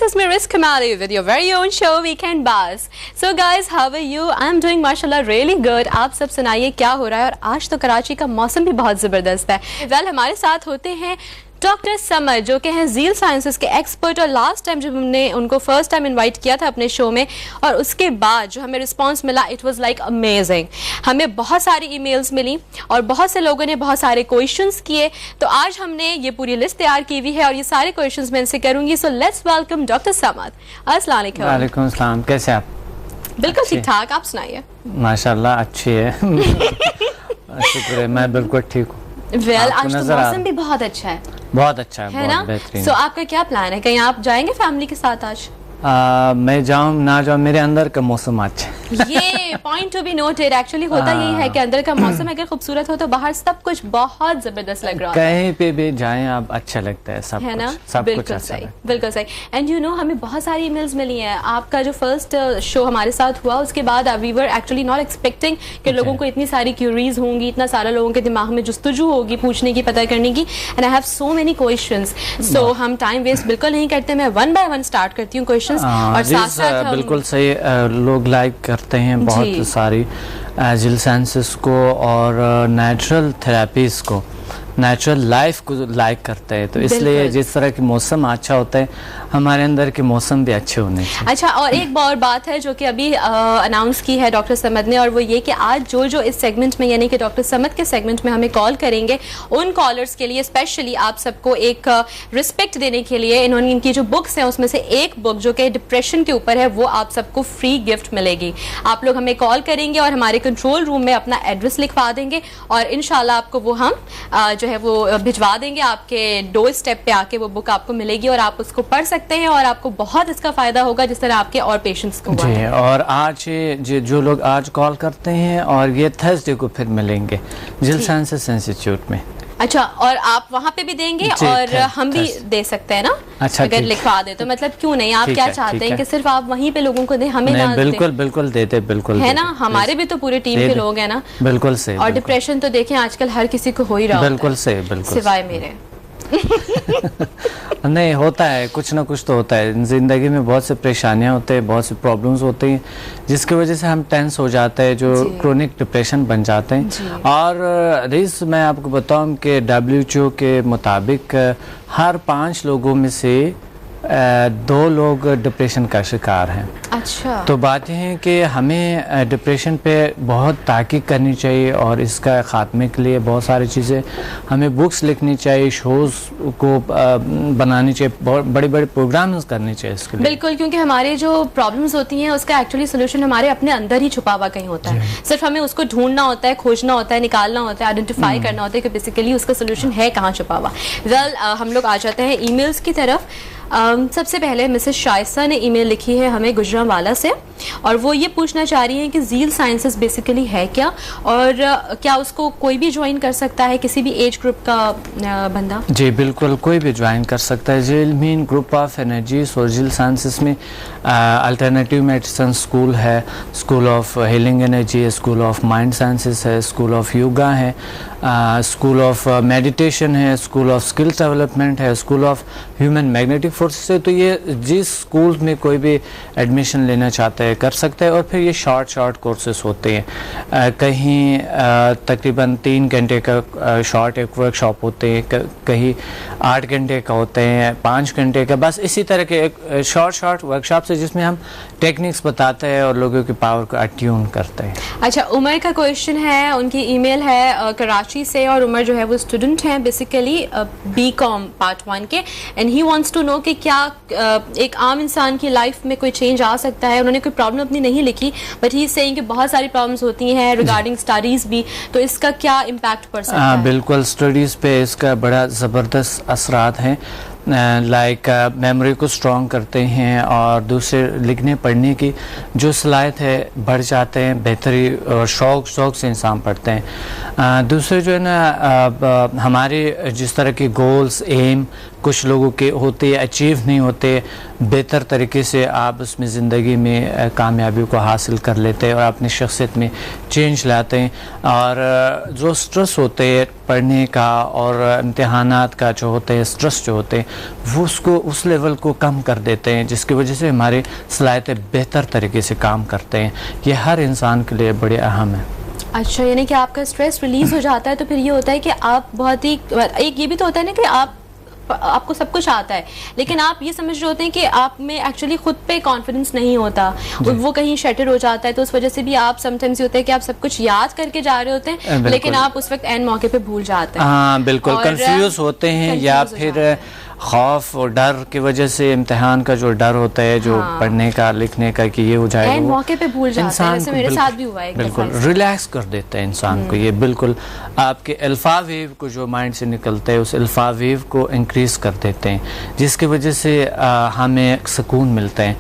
This is Miris Kamali with your very own show Weekend Buzz. So guys, how are you? I'm doing माशाल्लाह really good. आप सब सुनाइए क्या हो रहा है। और आज तो कराची का मौसम भी बहुत ज़बरदस्त है। वेल हमारे साथ होते हैं डॉक्टर समद जो कि हैं ज़ील साइंसेस के एक्सपर्ट। और लास्ट टाइम जब हमने उनको फर्स्ट टाइम इनवाइट किया था अपने शो में और उसके बाद जो हमें रिस्पांस मिला इट वाज लाइक अमेजिंग। हमें बहुत सारी ईमेल्स मिली और बहुत से लोगों ने बहुत सारे क्वेश्चंस किए। तो आज हमने ये पूरी लिस्ट तैयार की हुई है और ये सारे क्वेश्चंस मैं इनसे करूंगी। So let's welcome doctor Samad. अस्सलाम वालेकुम। वालेकुम अस्सलाम, कैसे आप? बिल्कुल ठीक ठाक, आप सुनाइए। माशाल्लाह अच्छी है। शुक्र है, मैं बिल्कुल ठीक हूँ। आज तो मौसम भी बहुत अच्छा है। बहुत अच्छा है ना? बेहतरीन। सो आपका क्या प्लान है? कहीं आप जाएंगे फैमिली के साथ आज? मैं जाऊँ ना जाऊँ, मेरे अंदर का मौसम अच्छा है। ये point to be noted. Actually होता यही है कि अंदर का मौसम अगर खूबसूरत हो तो बाहर सब कुछ बहुत जबरदस्त लग रहा है। कहीं पे भी जाएं आप अच्छा लगता है, सब है ना? सब बिल्कुल कुछ अच्छा सही, बिल्कुल सही। एंड यू नो हमें बहुत सारी ईमेल्स मिली हैं। आपका जो फर्स्ट शो हमारे साथ हुआ उसके बाद we were actually not expecting कि लोगों को इतनी सारी क्यूरीज होंगी, इतना सारा लोगों के दिमाग में जुस्तजू होगी पूछने की, पता करने की। And I have so many questions. So हम टाइम वेस्ट बिल्कुल नहीं करते, मैं वन बाय वन स्टार्ट करती हूँ क्वेश्चंस। और बिल्कुल सही, लोग लाइक करते हैं बहुत सारी ज़ील साइंसेस को और नेचुरल थेरेपीज को, नेचुरल लाइफ को लाइक करते हैं। तो इसलिए जिस तरह की मौसम अच्छा होता है हमारे अंदर के मौसम भी अच्छे होने चाहिए। अच्छा, और एक और बात है जो कि अभी अनाउंस की है डॉक्टर समद ने, और वो ये कि आज जो इस सेगमेंट में यानी कि डॉक्टर समद के सेगमेंट में हमें कॉल करेंगे उन कॉलर्स के लिए स्पेशली आप सबको एक रिस्पेक्ट देने के लिए इन्होंने इनकी जो बुक्स हैं उसमें से एक बुक जो कि डिप्रेशन के ऊपर है वो आप सबको फ्री गिफ्ट मिलेगी। आप लोग हमें कॉल करेंगे और हमारे कंट्रोल रूम में अपना एड्रेस लिखवा देंगे और इंशाल्लाह आपको वो हम जो है वो भिजवा देंगे। आपके डोर स्टेप पे आके वो बुक आपको मिलेगी और आप उसको पढ़ सकते हैं और आपको बहुत इसका फायदा होगा जिस तरह आपके और पेशेंट्स को जी। और आज जो लोग आज कॉल करते हैं और ये थर्सडे को फिर मिलेंगे ज़ील साइंसेस इंस्टीट्यूट में। अच्छा, और आप वहाँ पे भी देंगे और हम भी दे सकते हैं ना? अच्छा, अगर लिखवा दे तो मतलब क्यों नहीं? आप क्या चाहते हैं कि सिर्फ आप वहीं पे लोगों को दें, हमें ना? बिल्कुल बिल्कुल देते, बिल्कुल है ना? हमारे भी तो पूरे टीम के लोग हैं ना। बिल्कुल सही। और डिप्रेशन तो देखें आजकल हर किसी को हो ही रहा है। बिल्कुल सही, बिल्कुल सिवाय मेरे। नहीं, होता है, कुछ ना कुछ तो होता है ज़िंदगी में। बहुत से परेशानियां होते हैं, बहुत से प्रॉब्लम्स होते हैं जिसकी वजह से हम टेंस हो जाते हैं, जो क्रोनिक डिप्रेशन बन जाते हैं। और रिस मैं आपको बताऊं कि WHO के मुताबिक हर 5 लोगों में से 2 लोग डिप्रेशन का शिकार हैं। अच्छा। तो बात यह है कि हमें डिप्रेशन पे बहुत ताक़ीद करनी चाहिए और इसका ख़ात्मे के लिए बहुत सारी चीज़ें हमें बुक्स लिखनी चाहिए, शोज़ को बनानी चाहिए, बहुत बड़े बड़े प्रोग्राम्स करने चाहिए इसके लिए। बिल्कुल, क्योंकि हमारे जो प्रॉब्लम्स होती हैं उसका एक्चुअली सोल्यूशन हमारे अपने अंदर ही छुपा हुआ कहीं होता है। सिर्फ हमें उसको ढूंढना होता है, खोजना होता है, निकालना होता है, आइडेंटिफाई करना होता है कि बेसिकली उसका सोल्यूशन है कहाँ छुपा हुआ। वेल हम लोग आ जाते हैं ईमेल्स की तरफ। सबसे पहले मिसेस शाइस्ता ने ईमेल लिखी है हमें गुजरांवाला से और वो ये पूछना चाह रही हैं कि ज़ील साइंसेस बेसिकली है क्या और क्या उसको कोई भी ज्वाइन कर सकता है, किसी भी एज ग्रुप का बंदा? जी बिल्कुल, कोई भी ज्वाइन कर सकता है। Zeal mean group of energies और ज़ील साइंसेस में अल्टरनेटिव मेडिसिन स्कूल है, स्कूल ऑफ हीलिंग एनर्जी है, स्कूल ऑफ माइंड साइंसेस है, स्कूल ऑफ योगा है, स्कूल ऑफ मेडिटेशन है, स्कूल ऑफ स्किल डेवलपमेंट है, school of human magnetic forces है। तो ये जिस स्कूल में कोई भी एडमिशन लेना चाहता है कर सकता है। और फिर ये शॉर्ट कोर्सेस होते हैं, कहीं तकरीबन 3 घंटे का शॉर्ट एक वर्कशॉप होते हैं, कहीं 8 घंटे का होते हैं, 5 घंटे का, बस इसी तरह के एक शॉर्ट वर्कशॉप से जिसमें हम टेक्निक्स बताते हैं और लोगों की पावर को अट्यून करते हैं। अच्छा, उमर का क्वेश्चन है, उनकी ईमेल है कराची से और उमर जो है वो स्टूडेंट हैं बेसिकली BCom पार्ट 1 के end he wants to know कि क्या एक आम इंसान की लाइफ में कोई चेंज आ सकता है। उन्होंने कोई प्रॉब्लम अपनी नहीं लिखी बट ही इज सेइंग कि बहुत सारी प्रॉब्लम्स होती हैं रिगार्डिंग स्टडीज भी, तो इसका क्या इम्पैक्ट पड़ सकता है? बिल्कुल, स्टडीज़ पे इसका बड़ा ज़बरदस्त असरात हैं। लाइक मेमोरी को स्ट्रॉन्ग करते हैं और दूसरे लिखने पढ़ने की जो सलाहियत है बढ़ जाते हैं, बेहतरी और शौक़ से इंसान पढ़ते हैं। दूसरे जो है ना हमारे जिस तरह के गोल्स, एम, कुछ लोगों के होते अचीव नहीं होते, बेहतर तरीके से आप उसमें ज़िंदगी में कामयाबी को हासिल कर लेते हैं और अपनी शख्सियत में चेंज लाते हैं। और जो स्ट्रेस होते हैं पढ़ने का और इम्तहानात का जो होते हैं स्ट्रेस जो होते हैं वो उसको उस लेवल को कम कर देते हैं, जिसकी वजह से हमारी सलाहियतें बेहतर तरीके से काम करते हैं। ये हर इंसान के लिए बड़े अहम है। अच्छा, यानी कि आपका स्ट्रेस रिलीज हो जाता है तो फिर ये होता है कि आप बहुत ही, एक ये भी तो होता है ना कि आपको सब कुछ आता है लेकिन आप ये समझ रहे होते हैं कि आप में एक्चुअली खुद पे कॉन्फिडेंस नहीं होता, वो कहीं शटर हो जाता है, तो उस वजह से भी आप समटाइम्स ये होता है कि आप सब कुछ याद करके जा रहे होते हैं लेकिन आप उस वक्त एंड मौके पे भूल जाते हैं। हाँ बिल्कुल, कंफ्यूज होते हैं या फिर खौफ और डर की वजह से इम्तिहान का जो डर होता है जो पढ़ने का लिखने का कि ये हो जाएगा, एंड मौके पे भूल जाते हैं। वैसे मेरे साथ भी हुआ है, बिल्कुल रिलैक्स कर देता है इंसान को। ये बिल्कुल आपके अल्फा वेव को जो माइंड से निकलता है उस अल्फा वेव को इंक्रीज कर देते हैं, जिसकी वजह से हमें सुकून मिलता है।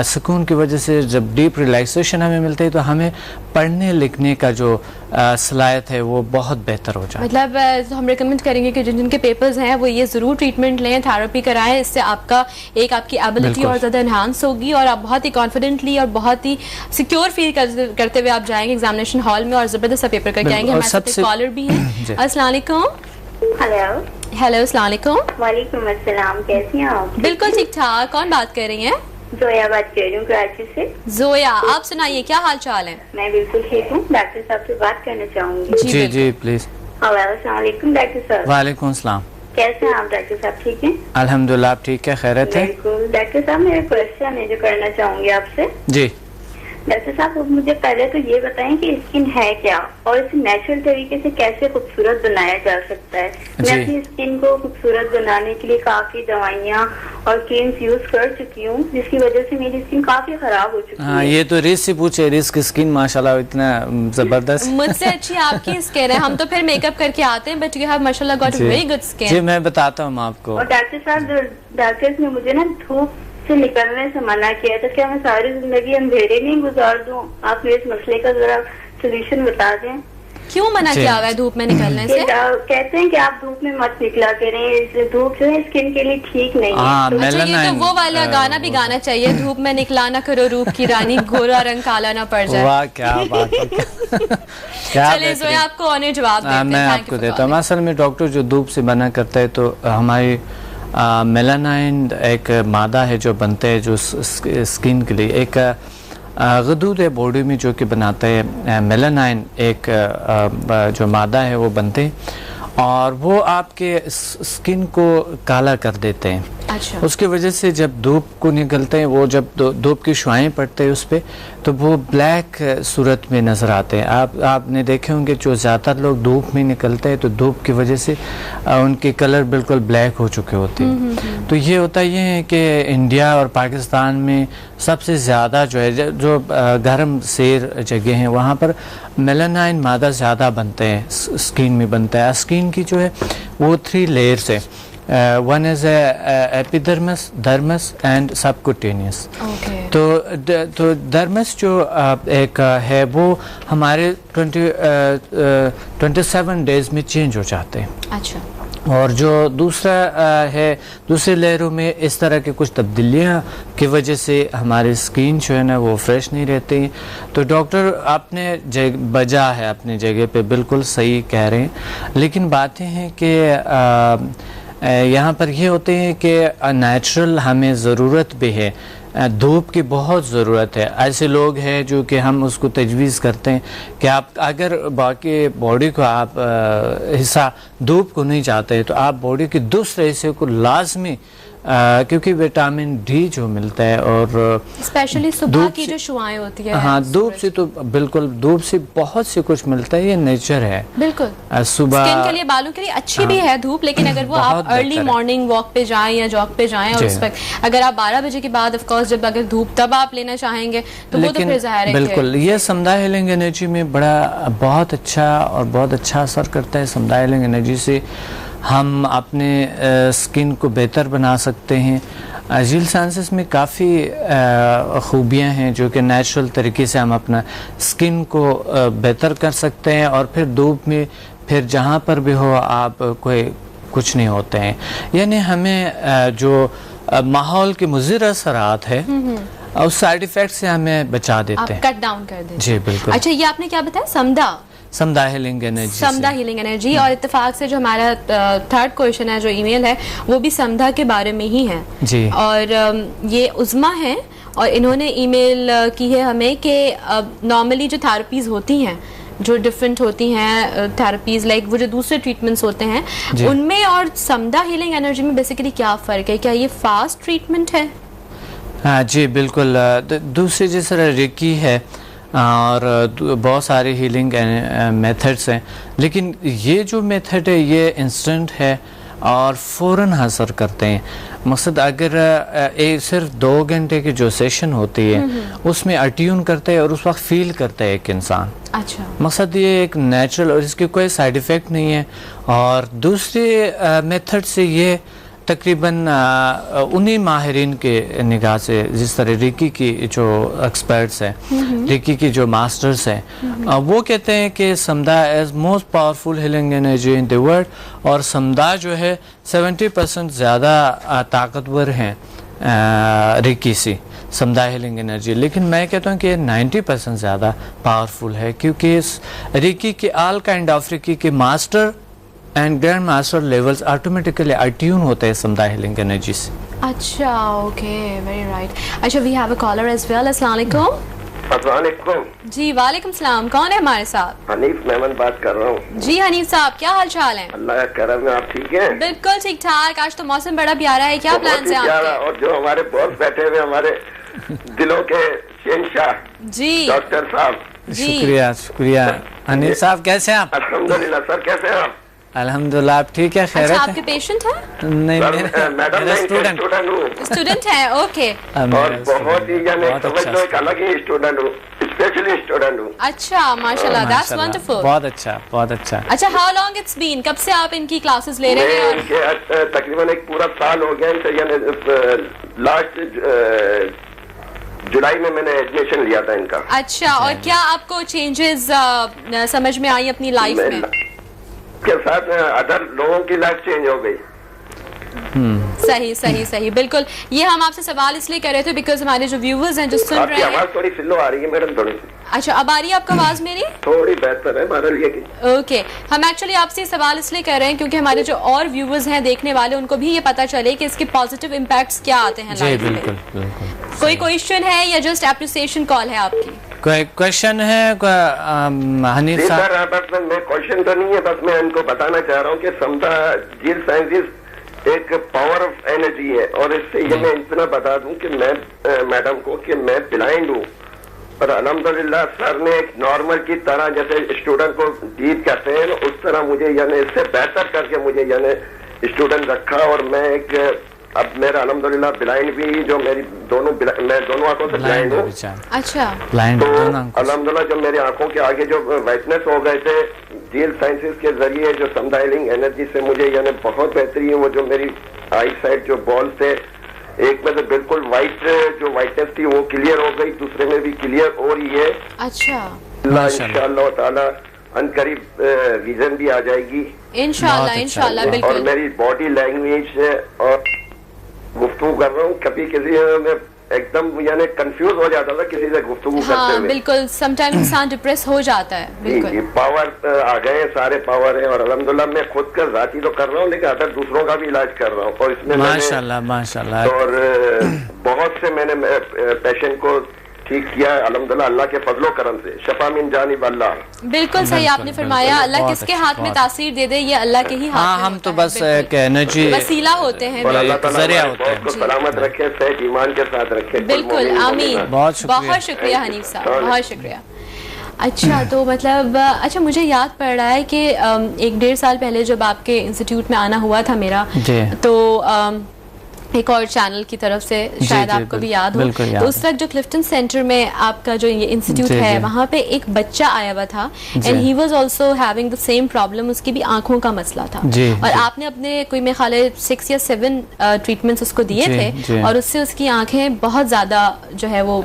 सुकून की वजह से जब डीप रिलैक्सेशन हमें मिलता है तो हमें पढ़ने लिखने का जो सलाहियत है वो बहुत बेहतर हो जाए। मतलब हम रिकमेंड करेंगे कि जिनके पेपर्स हैं वो ये ज़रूर ट्रीटमेंट लें, थेरेपी कराएं, इससे आपकी एबिलिटी और ज़्यादा एनहांस होगी और आप बहुत ही कॉन्फिडेंटली और बहुत ही सिक्योर फील करते हुए आप जाएंगे एग्जामिनेशन हॉल में और ज़बरदस्त सा पेपर करके आएंगे। हमारे साथ कॉलर भी है। अस्सलाम वालेकुम। हेलो हेलो, अस्सलाम वालेकुम। वालेकुम अस्सलाम, कैसी हैं आप? बिल्कुल ठीक ठाक। कौन बात कर रही हैं? जोया बात कर रही हूँ कराची से। जोया, आप सुनाइए क्या हाल चाल है? मैं बिल्कुल ठीक हूँ। डॉक्टर साहब से बात करना चाहूंगी। जी जी प्लीज। अस्सलाम वालेकुम डॉक्टर साहब। वालेकुम सलाम। कैसे हैं आप डॉक्टर साहब? ठीक हैं अल्हम्दुलिल्लाह, आप ठीक है? खैरियत है? बिल्कुल डॉक्टर साहब, मेरा क्वेश्चन है जो करना चाहूंगी आपसे। जी डॉक्टर साहब, आप मुझे पहले तो ये बताएं कि स्किन है क्या और इसे नेचुरल तरीके से कैसे खूबसूरत बनाया जा सकता है। मैं अपनी स्किन को खूबसूरत बनाने के लिए काफी दवाइयाँ और क्रीम्स यूज कर चुकी हूँ, जिसकी वजह से मेरी स्किन काफी खराब हो चुकी है। ये तो रिस से पूछे, रिस की स्किन माशाल्लाह इतना जबरदस्त। मुझसे अच्छी आपकी स्किन है, हम तो फिर मेकअप करके आते हैं, बट यू हैव माशाल्लाह गॉट वेरी गुड स्किन। जी मैं बताता हूँ आपको। और डॉक्टर साहब, डॉक्टर्स ने मुझे ना धूप से निकलने से मना किया था, क्या मैं सारी जिंदगी अंधेरे में गुजार दूं? आप मेरे इस मसले का जरा सोल्यूशन बता दें। क्यों मना किया हुआ है धूप में निकलने से? कहते हैं कि आप धूप में मत निकला करें, धूप जो है स्किन के लिए ठीक नहीं है। तो अच्छा, ये तो वो वाला गाना भी गाना चाहिए, धूप में निकला ना करो रूप की रानी, गोरा रंग काला ना पड़ जाए। वाह क्या बात है। चलिए जोया, आपको ऑनर जवाब देते हैं। मैं आपको देता हूँ। असल में डॉक्टर जो धूप से मना करता है तो हमारी मेलानाइन एक मादा है जो बनता है जो स्किन के लिए, एक गदूद है बॉडी में जो कि बनाता है मेलानाइन, एक जो मादा है वो बनते हैं और वो आपके स्किन को काला कर देते हैं। अच्छा। उसकी वजह से जब धूप को निकलते हैं, वो जब धूप की शुआएं पड़ते हैं उस पर, तो वो ब्लैक सूरत में नज़र आते हैं। आपने देखे होंगे जो ज़्यादातर लोग धूप में निकलते हैं तो धूप की वजह से उनके कलर बिल्कुल ब्लैक हो चुके होते हैं। तो ये होता ये है कि इंडिया और पाकिस्तान में सबसे ज़्यादा जो है जो गर्म सेर जगह हैं वहाँ पर मेलानाइन मादा ज़्यादा बनते हैं, स्किन में बनता है। स्किन की जो है वो 3 लेयर्स है, one is epidermis, dermis and subcutaneous. तो डर्मिस जो एक है वो हमारे 27 डेज में चेंज हो जाते हैं। अच्छा। और जो दूसरा है, दूसरे लेयरों में इस तरह की कुछ तब्दीलियाँ की वजह से हमारी स्किन जो है ना वो फ्रेश नहीं रहती। तो डॉक्टर अपने बजा है, अपनी जगह पे बिल्कुल सही कह रहे हैं, लेकिन बातें हैं कि यहाँ पर ये होते हैं कि नेचुरल हमें ज़रूरत भी है, धूप की बहुत ज़रूरत है। ऐसे लोग हैं जो कि हम उसको तजवीज़ करते हैं कि आप अगर बाकी बॉडी को आप हिस्सा धूप को नहीं चाहते तो आप बॉडी के दूसरे हिस्से को लाजमी, क्योंकि विटामिन डी जो मिलता है और स्पेशली सुबह की जो शुआएं होती है, हाँ धूप से तो बिल्कुल, धूप से बहुत से कुछ मिलता है, ये नेचर है। बिल्कुल सुबह स्किन के लिए, बालों के लिए अच्छी भी है धूप, लेकिन अगर वो आप अर्ली मॉर्निंग वॉक पे जाएं या जॉग पे जाएं और उस वक्त अगर आप 12 बजे के बाद ऑफ कोर्स जब अगर धूप तब आप लेना चाहेंगे तो वो तो फिर ज़ाहिर है। बिल्कुल, ये समुदाय हीलिंग एनर्जी में बहुत अच्छा असर करता है। समुदाय हीलिंग एनर्जी से हम अपने स्किन को बेहतर बना सकते हैं। झील साइंसेस में काफ़ी खूबियाँ हैं जो कि नेचुरल तरीके से हम अपना स्किन को बेहतर कर सकते हैं। और फिर धूप में फिर जहाँ पर भी हो आप कुछ नहीं होते हैं। यानी हमें जो माहौल के मुज़िर असरात है और साइड इफ़ेक्ट से हमें बचा देते हैं, कट डाउन कर देते। जी बिल्कुल। अच्छा, ये आपने क्या बताया? समदा हीलिंग एनर्जी, समदा हीलिंग एनर्जी। और इत्तेफाक से जो हमारा थर्ड क्वेश्चन है, जो ईमेल है, वो भी समदा के बारे में ही है जी। और ये उज़मा है और इन्होंने ईमेल की है हमें कि नॉर्मली जो थेरेपीज़ होती हैं, जो डिफरेंट होती हैं थेरेपीज, लाइक वो जो दूसरे ट्रीटमेंट्स होते हैं, उनमें और समदा हीलिंग एनर्जी में बेसिकली क्या फ़र्क है? क्या ये फास्ट ट्रीटमेंट है? हाँ जी बिल्कुल। दूसरी जिस तरह रेकी है और बहुत सारे हीलिंग मेथड्स हैं, लेकिन ये जो मेथड है ये इंस्टेंट है और फ़ौरन असर करते हैं। मकसद अगर सिर्फ 2 घंटे की जो सेशन होती है उसमें अट्यून करते हैं और उस वक्त फील करता है एक इंसान। अच्छा, मकसद ये एक नेचुरल और इसके कोई साइड इफ़ेक्ट नहीं है। और दूसरे मेथड से ये तकरीबन उन्हीं माहिरीन के निगाह से, जिस तरह रेकी की जो एक्सपर्ट्स हैं, रेकी की जो मास्टर्स हैं, वो कहते हैं कि समदा is most powerful healing energy in the world, और समदा जो है 70% ज़्यादा ताकतवर हैं रेकी से, समदा हीलिंग एनर्जी। लेकिन मैं कहता हूँ कि 90% ज़्यादा पावरफुल है, क्योंकि इस रेकी के ऑल काइंड ऑफ रेकी के master and grand master levels automatically attune होते हैं समदा हीलिंग एनर्जी से। अच्छा, ओके, वेरी राइट। अच्छा, we have a caller as well. अस्सलाम वालेकुम। अस्सलाम वालेकुम। जी वालेकुम सलाम। कौन है हमारे साथ? हनीफ मेमन बात कर रहा हूँ। जी हनीफ साहब, क्या हाल चाल है? अल्लाह का करम है, आप ठीक हैं? बिल्कुल ठीक ठाक। आज तो मौसम बड़ा प्यारा है, क्या प्लान है आपके? और जो हमारे बॉस बैठे हुए, हमारे दिलों के शहंशाह जी डॉक्टर साहब। शुक्रिया शुक्रिया। हनीफ साहब कैसे हैं आप? अल्हम्दुलिल्लाह। सर कैसे हैं आप? अल्हम्दुलिल्लाह, आप ठीक है? खैर अच्छा, आपके पेशेंट है? नहीं, मैडम मैं स्टूडेंट हूँ। स्टूडेंट है, ओके। और बहुत ही यानी समझ लो एक अलग ही स्टूडेंट हूँ, स्पेशली स्टूडेंट हूँ। अच्छा, माशाल्लाह, दैट्स वंडरफुल। बहुत अच्छा, बहुत अच्छा। अच्छा, हाउ लॉन्ग इट्स बीन? कब से आप इनकी क्लासेस ले रहे हैं? इनके तकरीबन एक पूरा साल हो गया। यानी लास्ट जुलाई में मैंने एडमिशन लिया था इनका। अच्छा, और क्या आपको चेंजेस समझ में आई अपनी लाइफ में? के साथ अदर लोगों की लाइफ चेंज हो गई। सही सही सही, बिल्कुल। ये हम आपसे सवाल इसलिए कर रहे थे बिकॉज हमारे जो व्यूवर्स हैं जो सुन रहे हैं। आवाज थोड़ी स्लो आ रही है मैडम, थोड़ी। अच्छा, अब आ रही है आपको आवाज मेरी? थोड़ी बेहतर है हमारे लिए की। ओके, हम एक्चुअली आपसे सवाल इसलिए कर रहे हैं क्योंकि हमारे जो और व्यूवर्स हैं, देखने वाले, उनको भी ये पता चले कि इसके पॉजिटिव इम्पैक्ट्स क्या आते हैं लाइफ में। बिल्कुल बिल्कुल। कोई क्वेश्चन है या जस्ट एप्रिसिएशन कॉल है आपकी? कोई क्वेश्चन है हनीफ साहब? बस मैं क्वेश्चन तो नहीं है, बस मैं इनको बताना चाह रहा हूँ कि समदा जील साइंसेस एक पावर ऑफ एनर्जी है। और इससे ये मैं इतना बता दूं कि मैं मैडम को कि मैं ब्लाइंड हूँ, और अल्हम्दुलिल्लाह सर ने एक नॉर्मल की तरह, जैसे स्टूडेंट को डीप कहते हैं, उस तरह मुझे यानी इससे बेहतर करके मुझे यानी स्टूडेंट रखा। और मैं एक अब मेरा अल्हम्दुलिल्लाह ब्लाइंड भी, जो मेरी मैं दोनों आंखों से ब्लाइंड हूँ। अच्छा, ब्लाइंड तो अल्हम्दुलिल्लाह जब मेरी आंखों के आगे जो वाइटनेस हो गए थे, जील साइंसेस के जरिए जो समदा हीलिंग एनर्जी से मुझे यानी बहुत बेहतरी है। वो जो मेरी आई साइड जो बॉल थे, एक में तो बिल्कुल वाइट जो वाइटनेस थी वो क्लियर हो गई, दूसरे में भी क्लियर हो रही है। अच्छा, इंशाअल्लाह ताला अनकरीब विजन भी आ जाएगी इंशाअल्लाह इंशाअल्लाह। और बिल्कुल, मेरी बॉडी लैंग्वेज और गुफ्तगू कर रहा हूँ, कभी किसी में एकदम यानी कंफ्यूज हो जाता था किसी से गुफ्तगू करते हुए। बिल्कुल, समटाइम इंसान डिप्रेस हो जाता है। बिल्कुल, पावर आ गए, सारे पावर है। और अल्हम्दुलिल्लाह मैं खुद का जाती तो कर रहा हूँ, लेकिन अदर दूसरों का भी इलाज कर रहा हूँ। और इसमें माशाल्लाह माशाल्लाह, और बहुत से मैंने पेशेंट को ठीक किया है अल्हम्दुलिल्लाह, अल्लाह के फजलो करम से। शफा मिन जानिब अल्लाह। बिल्कुल सही आपने फरमाया। अल्लाह किसके हाथ में तासीर दे दे, ये अल्लाह के ही हाथ में। हम तो बस एक एनर्जी वसीला होते हैं, और अल्लाह ताला जरिया हमारे होते हैं। बहुत को सलामत रखे, सेहत ईमान के साथ रखे। बिल्कुल, आमीन। बहुत शुक्रिया हनीफ साहब, बहुत शुक्रिया। अच्छा, तो मतलब अच्छा, मुझे याद पड़ रहा है कि 1-1.5 साल पहले जब आपके इंस्टीट्यूट में आना हुआ था मेरा, तो एक और चैनल की तरफ से, शायद आपको भी याद हो, तो उस वक्त जो क्लिफ्टन सेंटर में आपका जो ये इंस्टीट्यूट है, वहाँ पे एक बच्चा आया हुआ था and he was also having the same problem. उसकी भी आंखों का मसला था और आपने अपने कोई मेरे ख्याल 6 या 7 ट्रीटमेंट्स उसको दिए थे और उससे उसकी आंखें बहुत ज्यादा जो है वो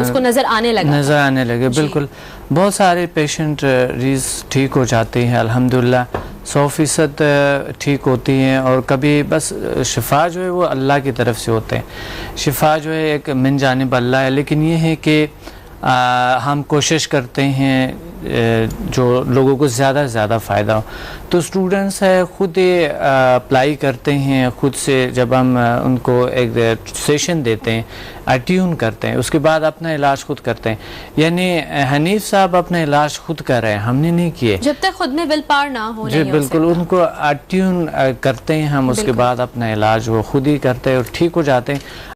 उसको नजर आने लगे। बिल्कुल, बहुत सारे पेशेंट रीज ठीक हो जाते हैं अल्हम्दुलिल्लाह। 100% ठीक होती हैं, और कभी बस शिफा जो है वो अल्लाह की तरफ से होते हैं। शिफा जो है एक मिन जानिब अल्लाह है, लेकिन ये है कि हम कोशिश करते हैं जो लोगों को ज़्यादा से ज़्यादा फ़ायदा हो। तो स्टूडेंट्स है ख़ुद अप्लाई करते हैं खुद से, जब हम उनको एक सेशन देते हैं, ट्यून करते हैं, उसके बाद अपना इलाज खुद करते हैं। यानी हनीफ साहब अपना इलाज खुद कर रहे हैं, हमने नहीं किए। जब तक खुद में विल पावर ना हो जी बिल्कुल, उनको ट्यून करते हैं हम, उसके बाद अपना इलाज वो खुद ही करते हैं और ठीक हो जाते हैं।